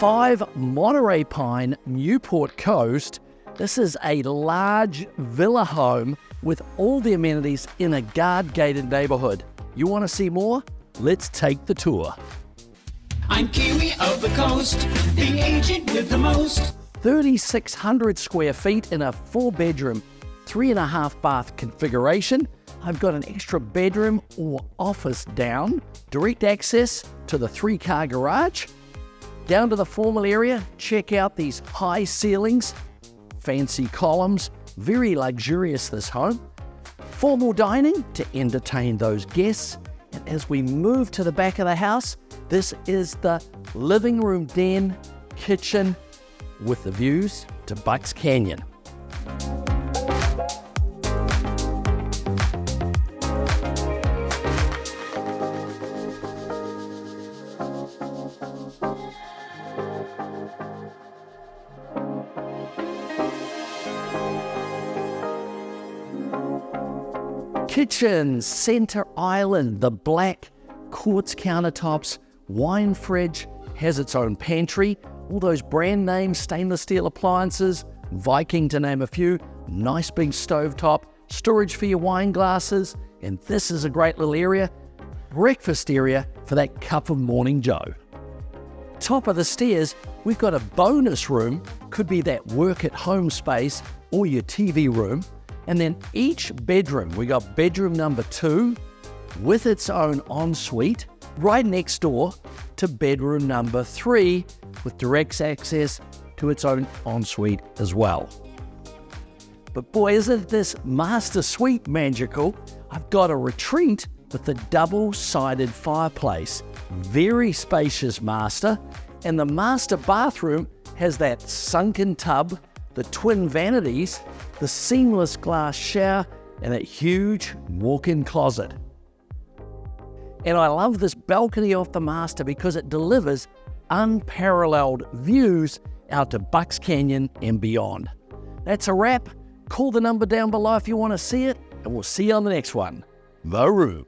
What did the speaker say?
5 Monterey Pine, Newport Coast. This is a large villa home with all the amenities in a guard-gated neighborhood. You want to see more? Let's take the tour. I'm Kiwi of the coast, the agent with the most. 3,600 square feet in a 4-bedroom, 3.5 bath configuration. I've got an extra bedroom or office down, direct access to the 3-car garage. Down to the formal area, check out these high ceilings, fancy columns, very luxurious this home. Formal dining to entertain those guests. And as we move to the back of the house, this is the living room den, kitchen, with the views to Bucks Canyon. Kitchen, center island, the black quartz countertops, wine fridge, has its own pantry, all those brand name stainless steel appliances, Viking to name a few, nice big stovetop, storage for your wine glasses, and this is a great little area, breakfast area for that cup of morning joe. Top of the stairs, we've got a bonus room, could be that work at home space or your TV room. And then each bedroom, we got bedroom number 2 with its own ensuite right next door to bedroom number 3 with direct access to its own ensuite as well. But boy, isn't this master suite magical? I've got a retreat with a double-sided fireplace, very spacious master, and the master bathroom has that sunken tub, the twin vanities, the seamless glass shower, and that huge walk-in closet. And I love this balcony off the master because it delivers unparalleled views out to Bucks Canyon and beyond. That's a wrap. Call the number down below if you want to see it, and we'll see you on the next one. The Room.